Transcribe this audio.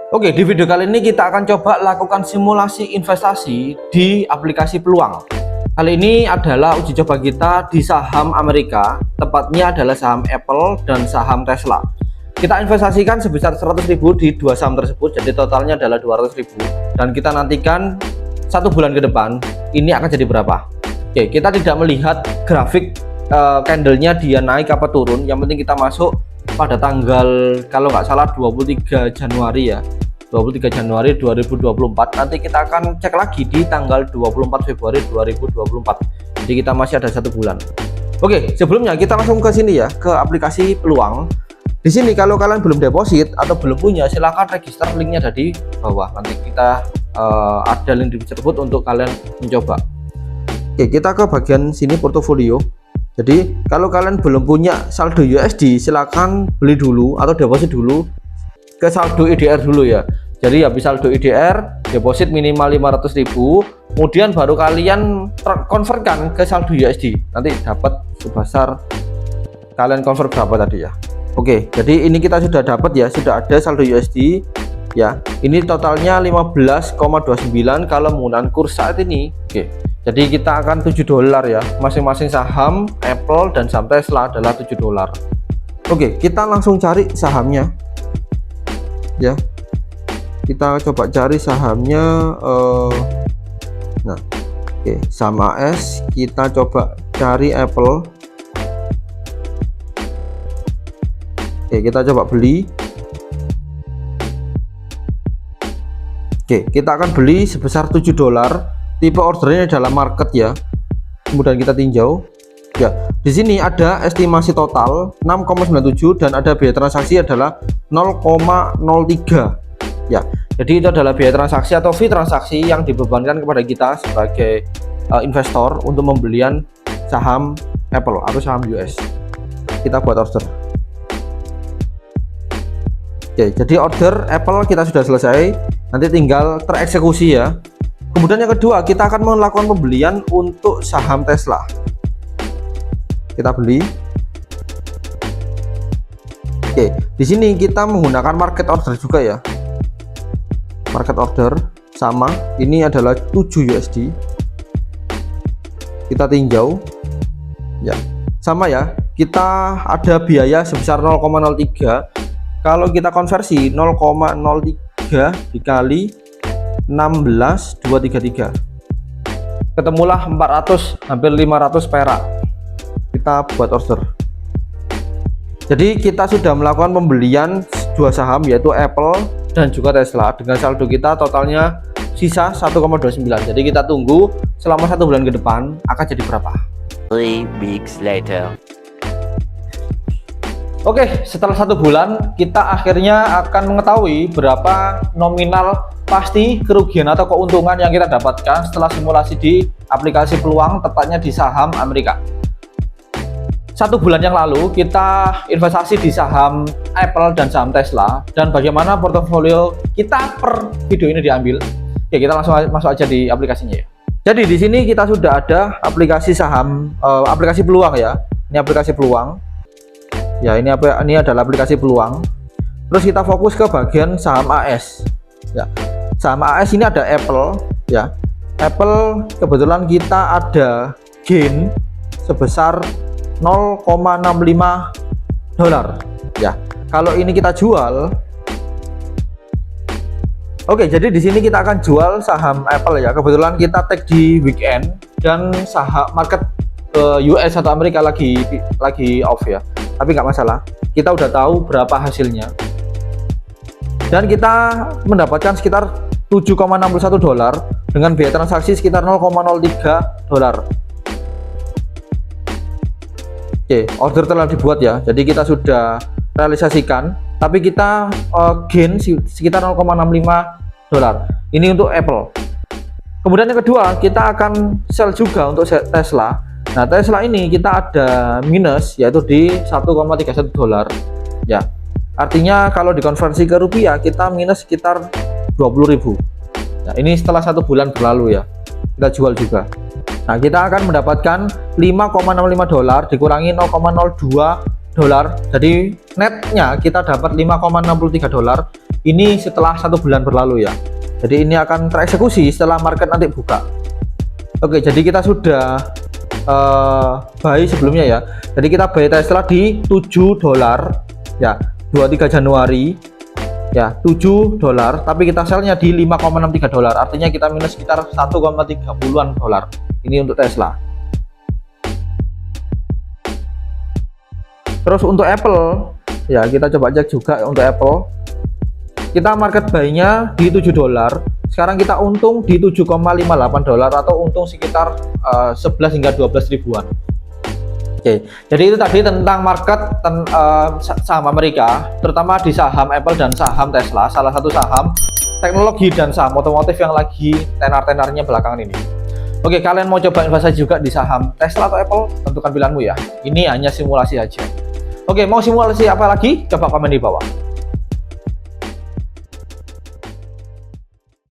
Oke, di video kali ini kita akan coba lakukan simulasi investasi di aplikasi Peluang. Kali ini adalah uji coba kita di saham Amerika, tepatnya adalah saham Apple dan saham Tesla. Kita investasikan sebesar 100.000 di dua saham tersebut, jadi totalnya adalah 200.000. Dan kita nantikan 1 bulan ke depan ini akan jadi berapa. Oke, kita tidak melihat grafik candlenya dia naik apa turun, yang penting kita masuk pada tanggal kalau nggak salah 23 Januari ya, 23 Januari 2024. Nanti kita akan cek lagi di tanggal 24 Februari 2024. Jadi kita masih ada 1 bulan. Oke, sebelumnya kita langsung ke sini ya, ke aplikasi Peluang. Di sini kalau kalian belum deposit atau belum punya, silahkan register, linknya ada di bawah. Nanti kita ada link di tersebut untuk kalian mencoba. Oke, kita ke bagian sini portofolio. Jadi kalau kalian belum punya saldo USD, silakan beli dulu atau deposit dulu ke saldo IDR dulu ya. Jadi habis saldo IDR, deposit minimal 500.000, kemudian baru kalian konvertkan ke saldo USD. Nanti dapat sebesar kalian convert berapa tadi ya. Oke, jadi ini kita sudah dapat ya, sudah ada saldo USD ya. Ini totalnya 15,29 kalau menggunakan kurs saat ini. Oke. Jadi kita akan $7 ya, masing-masing saham Apple dan saham Tesla adalah $7. Oke, kita langsung cari sahamnya ya. Kita coba cari sahamnya nah, oke, saham AS, kita coba cari Apple. Oke, kita coba beli. Oke, kita akan beli sebesar $7. Tipe ordernya adalah market ya. Kemudian kita tinjau. Ya, di sini ada estimasi total 6,97 dan ada biaya transaksi adalah 0,03. Ya, jadi itu adalah biaya transaksi atau fee transaksi yang dibebankan kepada kita sebagai investor untuk pembelian saham Apple atau saham US. Kita buat order. Oke, jadi order Apple kita sudah selesai. Nanti tinggal tereksekusi ya. Kemudian yang kedua, kita akan melakukan pembelian untuk saham Tesla. Kita beli. Oke, di sini kita menggunakan market order juga ya. Market order sama, ini adalah 7 USD. Kita tinjau. Ya, sama ya. Kita ada biaya sebesar 0,03. Kalau kita konversi 0,03 dikali 16,233, ketemulah 400, hampir 500 perak. Kita buat order. Jadi kita sudah melakukan pembelian 2 saham yaitu Apple dan juga Tesla dengan saldo kita totalnya sisa 1,29. Jadi kita tunggu selama 1 bulan ke depan akan jadi berapa. 3 weeks later. Oke, setelah 1 bulan kita akhirnya akan mengetahui berapa nominal pasti kerugian atau keuntungan yang kita dapatkan setelah simulasi di aplikasi Peluang, tepatnya di saham Amerika. 1 bulan yang lalu kita investasi di saham Apple dan saham Tesla, dan bagaimana portofolio kita per video ini diambil. Ya, kita langsung masuk aja di aplikasinya ya. Jadi di sini kita sudah ada aplikasi saham, aplikasi Peluang ya. Ini aplikasi Peluang. Ya, ini adalah aplikasi Peluang. Terus kita fokus ke bagian saham AS. Ya. Saham AS ini ada Apple ya. Apple kebetulan kita ada gain sebesar 0,65 ya. Kalau ini kita jual. Oke, jadi di sini kita akan jual saham Apple ya. Kebetulan kita tag di weekend dan saham market US atau Amerika lagi off ya. Tapi nggak masalah. Kita udah tahu berapa hasilnya. Dan kita mendapatkan sekitar $7,61 dengan biaya transaksi sekitar $0,03. Oke, order telah dibuat ya. Jadi kita sudah realisasikan, tapi kita gain sekitar $0,65. Ini untuk Apple. Kemudian yang kedua, kita akan sell juga untuk Tesla. Nah, Tesla ini kita ada minus yaitu di $1,31 ya. Artinya kalau dikonversi ke rupiah kita minus sekitar 20.000. Nah, ini setelah 1 bulan berlalu ya. Kita jual juga. Nah, kita akan mendapatkan $5,65 dikurangi $0,02. Jadi netnya kita dapat $5,63 Ini setelah 1 bulan berlalu ya. Jadi ini akan tereksekusi setelah market nanti buka. Oke, jadi kita sudah buy sebelumnya ya. Jadi kita buy Tesla di $7 ya, 23 Januari ya, $7, tapi kita sellnya di $5,63, artinya kita minus sekitar 1,30-an dolar. Ini untuk Tesla. Terus untuk Apple ya, kita coba cek juga untuk Apple. Kita market buy-nya di $7. Sekarang kita untung di $7,58 atau untung sekitar 11 hingga 12 ribuan. Oke, jadi itu tadi tentang market saham Amerika, terutama di saham Apple dan saham Tesla, salah satu saham teknologi dan saham otomotif yang lagi tenar-tenarnya belakangan ini. Oke, kalian mau coba investasi juga di saham Tesla atau Apple? Tentukan pilihanmu ya. Ini hanya simulasi aja. Oke, mau simulasi apa lagi? Coba komen di bawah.